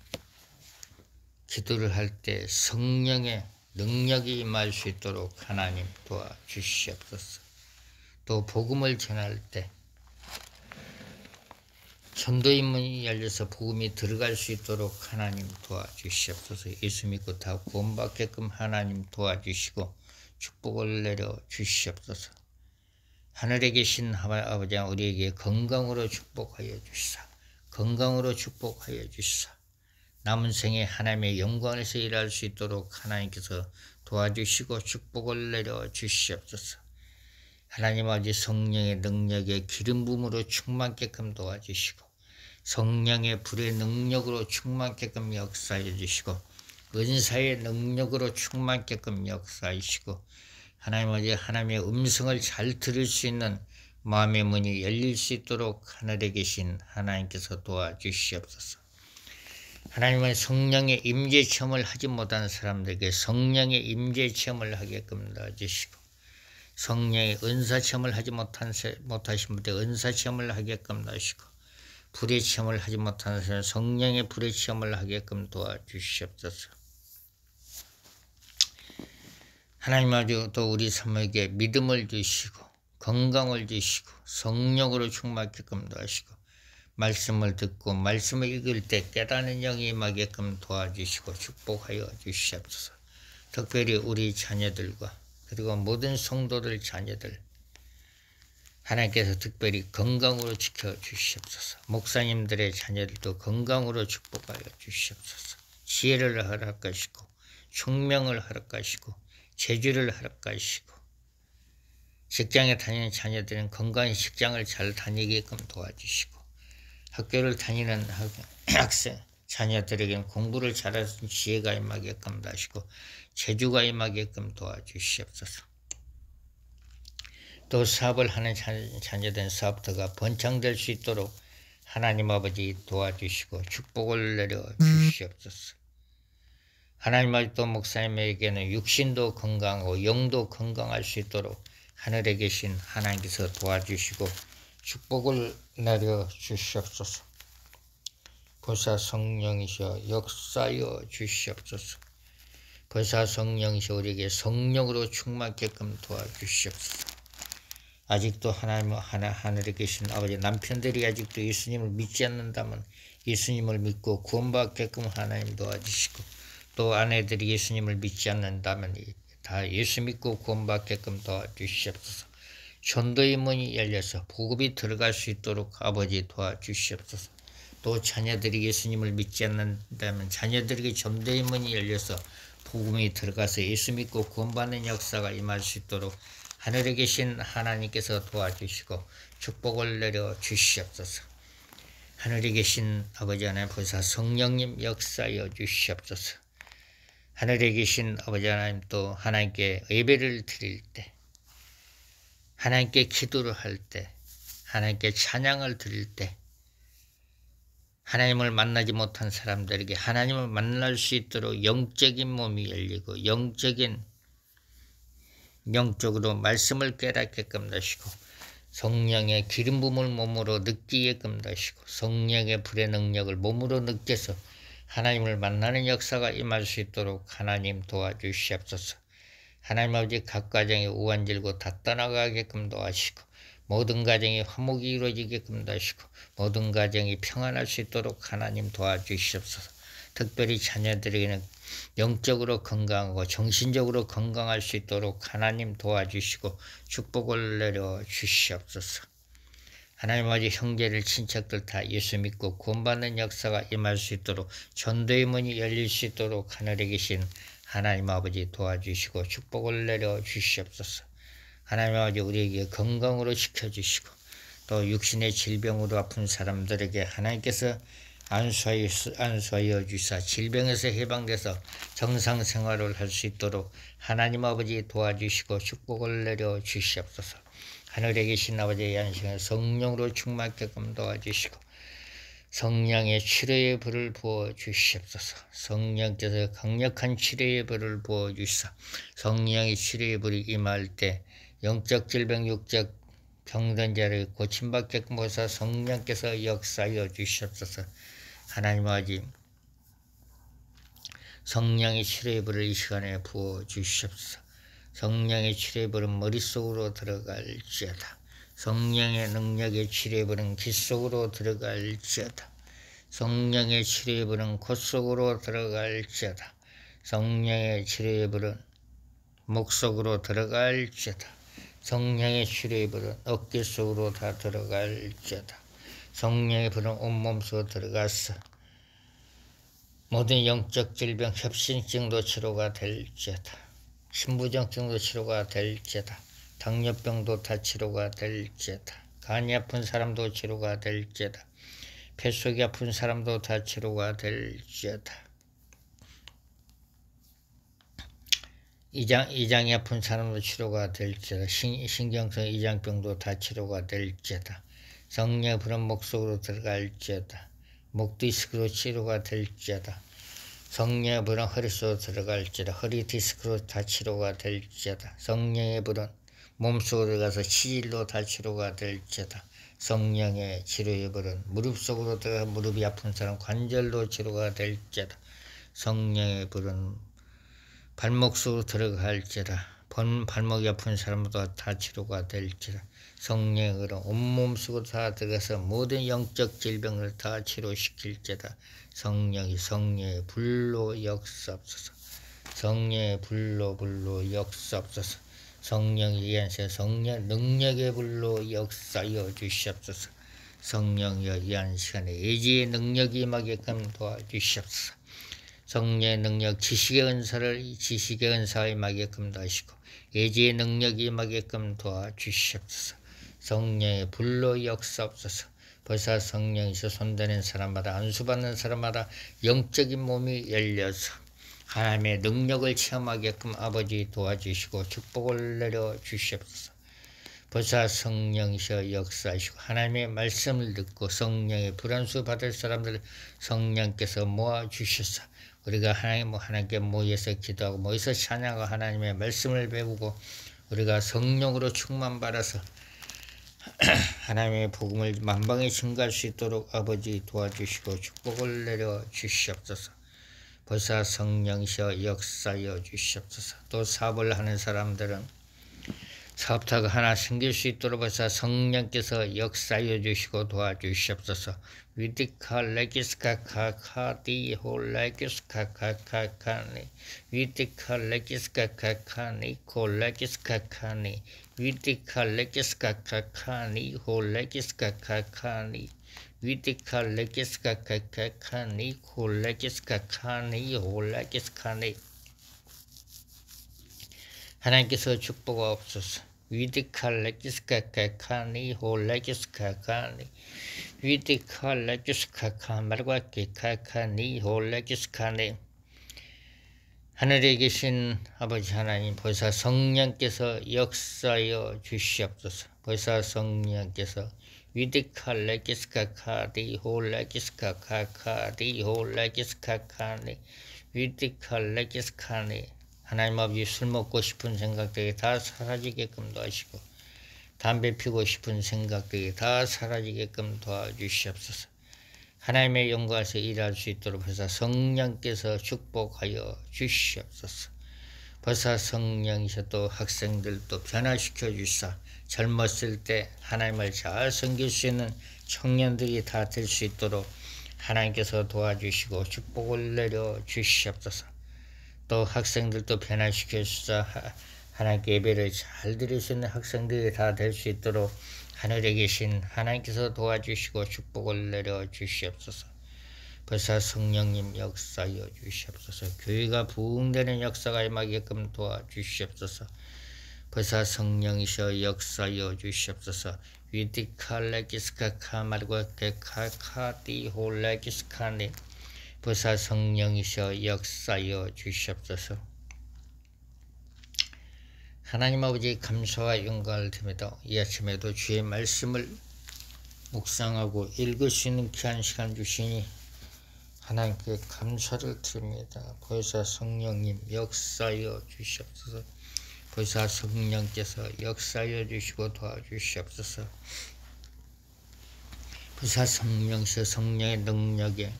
기도를 할 때 성령의 능력이 임할 수 있도록 하나님 도와주시옵소서. 또 복음을 전할 때 전도의 문이 열려서 복음이 들어갈 수 있도록 하나님 도와주시옵소서. 예수 믿고 다 구원받게끔 하나님 도와주시고 축복을 내려 주시옵소서. 하늘에 계신 아버지 우리에게 건강으로 축복하여 주시사. 건강으로 축복하여 주시사. 남은 생에 하나님의 영광에서 일할 수 있도록 하나님께서 도와주시고 축복을 내려 주시옵소서. 하나님 아버지 성령의 능력에 기름 부음으로 충만케끔 도와주시고 성령의 불의 능력으로 충만케끔 역사해 주시고 은사의 능력으로 충만케끔 역사하시고 하나님 아버지 하나님의 음성을 잘 들을 수 있는 마음의 문이 열릴 수 있도록 하늘에 계신 하나님께서 도와주시옵소서. 하나님은 성령의 임재 체험을 하지 못한 사람들에게 성령의 임재 체험을 하게끔 도와주시고, 성령의 은사 체험을 하지 못하신 분들 은사 체험을 하게끔 도와주시고, 불의 체험을 하지 못하는 사람 성령의 불의 체험을 하게끔 도와주시옵소서. 하나님 아버지 또 우리 삶에게 믿음을 주시고 건강을 주시고 성령으로 충만하게끔 도와주시고, 말씀을 듣고 말씀을 읽을 때 깨닫는 영이 임하게끔 도와주시고 축복하여 주시옵소서. 특별히 우리 자녀들과 그리고 모든 성도들 자녀들 하나님께서 특별히 건강으로 지켜주시옵소서. 목사님들의 자녀들도 건강으로 축복하여 주시옵소서. 지혜를 허락하시고 총명을 허락하시고 재주를 허락하시고, 직장에 다니는 자녀들은 건강히 직장을 잘 다니게끔 도와주시고, 학교를 다니는 학생 자녀들에게는 공부를 잘할 수 있는 지혜가 임하게끔 도와주시고 재주가 임하게끔 도와주시옵소서. 또 사업을 하는 자녀된 사업터가 번창될 수 있도록 하나님 아버지 도와주시고 축복을 내려 주시옵소서. 하나님 아버지 또 목사님에게는 육신도 건강하고 영도 건강할 수 있도록 하늘에 계신 하나님께서 도와주시고 축복을 내려 주시옵소서. 보사 성령이시여 역사여 주시옵소서. 보사 성령이시여 우리에게 성령으로 충만하게끔 도와주시옵소서. 아직도 하늘에 계신 아버지 남편들이 아직도 예수님을 믿지 않는다면 예수님을 믿고 구원받게끔 하나님 도와주시고, 또 아내들이 예수님을 믿지 않는다면 다 예수 믿고 구원받게끔 도와주시옵소서. 전도의 문이 열려서 복음이 들어갈 수 있도록 아버지 도와주시옵소서. 또 자녀들이 예수님을 믿지 않는다면 자녀들에게 전도의 문이 열려서 복음이 들어가서 예수 믿고 구원받는 역사가 임할 수 있도록 하늘에 계신 하나님께서 도와주시고 축복을 내려 주시옵소서. 하늘에 계신 아버지 하나님 보사 성령님 역사여 주시옵소서. 하늘에 계신 아버지 하나님 또 하나님께 예배를 드릴 때, 하나님께 기도를 할 때, 하나님께 찬양을 드릴 때 하나님을 만나지 못한 사람들에게 하나님을 만날 수 있도록 영적인 몸이 열리고 영적으로 말씀을 깨닫게끔 하시고 성령의 기름 부음을 몸으로 느끼게끔 하시고 성령의 불의 능력을 몸으로 느껴서 하나님을 만나는 역사가 임할 수 있도록 하나님 도와주시옵소서. 하나님 아버지 각 가정이 우환질고 다 떠나가게끔 도와주시고 모든 가정이 화목이 이루어지게끔 도와주시고 모든 가정이 평안할 수 있도록 하나님 도와주시옵소서. 특별히 자녀들에게는 영적으로 건강하고 정신적으로 건강할 수 있도록 하나님 도와주시고 축복을 내려 주시옵소서. 하나님 아버지 형제를 친척들 다 예수 믿고 구원받는 역사가 임할 수 있도록 전도의 문이 열릴 수 있도록 하늘에 계신 하나님 아버지 도와주시고 축복을 내려 주시옵소서. 하나님 아버지 우리에게 건강으로 지켜주시고 또 육신의 질병으로 아픈 사람들에게 하나님께서 안수하여 주사 질병에서 해방돼서 정상생활을 할 수 있도록 하나님 아버지 도와주시고 축복을 내려 주시옵소서. 하늘에 계신 아버지의 안식을 성령으로 충만하게끔 도와주시고 성령의 치료의 불을 부어주시옵소서. 성령께서 강력한 치료의 불을 부어주시사 성령의 치료의 불이 임할 때 영적 질병 육적 병든 자를 고침받게끔 하사 성령께서 역사하여 주시옵소서. 하나님 아버지 성령의 치료의 불을 이 시간에 부어주시옵소서. 성령의 치료의 불은 머릿속으로 들어갈지어다. 성령의 능력의 치료의 불은 귓속으로 들어갈지어다. 성령의 치료의 불은 콧속으로 들어갈지어다. 성령의 치료의 불은 목속으로 들어갈지어다. 성령의 치료의 불은 어깨 속으로 다 들어갈지어다. 성령의 불은 온몸 속으로 들어가서 모든 영적 질병 협신증도 치료가 될지어다. 신부전증도 치료가 될지어다. 당뇨병도 다 치료가 될지어다. 간이 아픈 사람도 치료가 될지어다. 폐속이 아픈 사람도 다 치료가 될지어다. 이장이 아픈 사람도 치료가 될지다. 신경성 이장병도 다 치료가 될지다. 성령의 불은 목 속으로 들어갈지어다. 목 디스크로 치료가 될지어다. 성령의 불은 허리 속으로 들어갈지어다. 허리 디스크로 다 치료가 될지어다. 성령의 불은 몸속으로 들어가서 치질로 다 치료가 될지어다. 성령의 치료의 불은 무릎 속으로 들어가 무릎이 아픈 사람 관절도 치료가 될지어다. 성령의 불은 발목 속으로 들어갈지어다. 발목이 아픈 사람도 다 치료가 될지어다. 성령의 불은 온몸 속으로 다 들어가서 모든 영적 질병을 다 치료시킬지어다. 성령의 불로 역사옵소서. 성령의 불로 역사옵소서. 성령이 이한세 성령 능력의 불로 역사여 주시옵소서. 성령이여 이한 시간에 예지의 능력이 임하게끔 도와주시옵소서. 성령의 능력 지식의 은사가 임하게끔 도와주시고 예지의 능력이 임하게끔 도와주시옵소서. 성령의 불로 역사옵소서. 벌써 성령이서 손대는 사람마다 안수받는 사람마다 영적인 몸이 열려서 하나님의 능력을 체험하게끔 아버지 도와주시고 축복을 내려주시옵소서. 벌써 성령이셔 역사하시고 하나님의 말씀을 듣고 성령의 불안수 받을 사람들 성령께서 모아주셔서 우리가 하나님께 모여서 기도하고 모여서 찬양하고 하나님의 말씀을 배우고 우리가 성령으로 충만받아서 하나님의 복음을 만방에 증가할 수 있도록 아버지 도와주시고 축복을 내려주시옵소서. 벌써 성령이셔 역사여 주시옵소서. 또 사업을 하는 사람들은 사업자가 하나 생길 수 있도록 벌써 성령께서 역사여 주시고 도와주시옵소서. 위디카 레기스카 카카디 홀레기스카 카카카니 위디카 레기스카 카카니 콜레기스카 카니 위디카 레기스카 카카니 홀레기스카 카카니 위디카 레기스카 카카니 콜레기스카 카니 홀레기스카니 하나님께서 축복하옵소서. 위디칼레기스카카카니 홀레기스카카니 위디칼레기스카카마르과키카카니 홀레기스카니 하늘에 계신 아버지 하나님 벌써 성령께서 역사여 주시옵소서. 벌써 성령께서 위디칼레기스카카디 홀레기스카카카디 홀레기스카카니 위디칼레기스카니 하나님 아버지 술 먹고 싶은 생각들이 다 사라지게끔 도와주시고 담배 피우고 싶은 생각들이 다 사라지게끔 도와주시옵소서. 하나님의 영광에서 일할 수 있도록 벌써 성령께서 축복하여 주시옵소서. 벌써 성령이셔도 학생들도 변화시켜 주시사 젊었을 때 하나님을 잘 섬길 수 있는 청년들이 다 될 수 있도록 하나님께서 도와주시고 축복을 내려 주시옵소서. 또 학생들도 변화시켜 주사 하나님께 예배를 잘 드릴 수 있는 학생들이 다 될 수 있도록 하늘에 계신 하나님께서 도와주시고 축복을 내려 주시옵소서. 벌써 성령님 역사여 주시옵소서. 교회가 부흥되는 역사가 임하게끔 도와주시옵소서. 벌써 성령이셔 역사여 주시옵소서. 위디칼레기스카카마르과케카카디 홀레기스카니 벌써 성령이셔 역사여 주시옵소서. 하나님 아버지 감사와 영광을 드립니다. 이 아침에도 주의 말씀을 묵상하고 읽을 수 있는 귀한 시간 주시니 하나님께 감사를 드립니다. 벌써 성령님 역사여 주시옵소서. 벌써 성령께서 역사여 주시고 도와주시옵소서. 벌써 성령이셔 성령의 능력에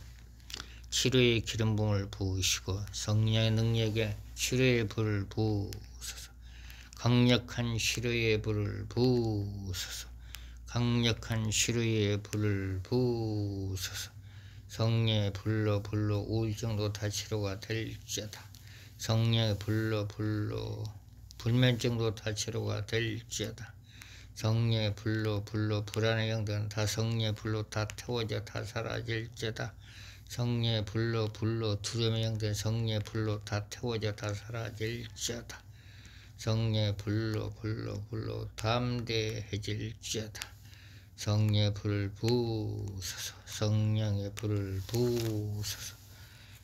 치료의 기름 부음을 부으시고 성령의 능력에 치료의 불을 부으소서. 강력한 치료의 불을 부으소서. 강력한 치료의 불을 부으소서. 성령의 불로 우울증도 다 치료가 될지어다. 성령의 불로 불면증도 다 치료가 될지어다. 성령의 불로 불안의 영들은 다 성령의 불로 다 태워져 다 사라질지어다. 성령의 불로 두려움의 영들 성령의 불로 다 태워져 다 사라질지어다. 성령의 불로 담대해질지어다. 성령의 불을 부으소서. 성령의 불을 부으소서.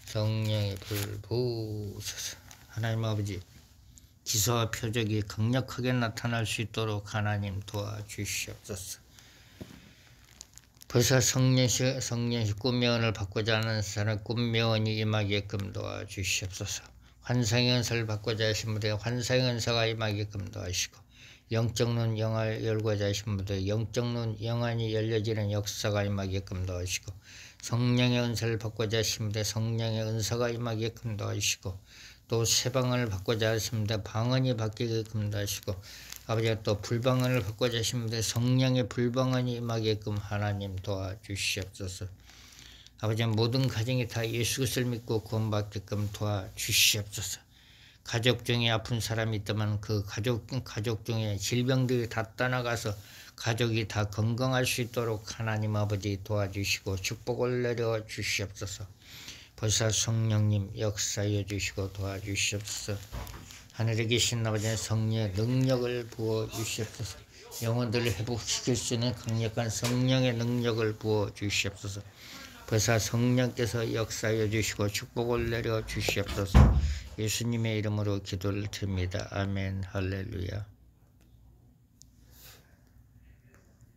성령의 불을 부으소서. 하나님 아버지 기사와 표적이 강력하게 나타날 수 있도록 하나님 도와주시옵소서. 벌써 성령시 꿈명언을 받고자 하는 사람 꿈명언이 임하게끔 도와주시옵소서. 환상의 은사를 받고자 하신 분들 환상의 은사가 임하게끔 도와주시고, 영적 눈 영을 열고자 하신 분들 영적 눈 영안이 열려지는 역사가 임하게끔 도와주시고, 성령의 은사를 받고자 하신 분들 성령의 은사가 임하게끔 도와주시고, 또 세방언을 받고자 하신 분들 방언이 바뀌게끔 도와주시고, 아버지가 또 불방언을 받고자 하신 분들 성령의 불방언이 임하게끔 하나님 도와주시옵소서. 아버지 모든 가정이 다 예수 그리스도를 믿고 구원받게끔 도와주시옵소서. 가족 중에 아픈 사람이 있다면 그 가족 중에 질병들이 다 떠나가서 가족이 다 건강할 수 있도록 하나님 아버지 도와주시고 축복을 내려 주시옵소서. 보사 성령님 역사해 주시고 도와주시옵소서. 하늘에 계신 아버지의 성령의 능력을 부어 주시옵소서. 영혼들을 회복시킬 수 있는 강력한 성령의 능력을 부어 주시옵소서. 보사 성령께서 역사해 주시고 축복을 내려 주시옵소서. 예수님의 이름으로 기도를 드립니다. 아멘. 할렐루야.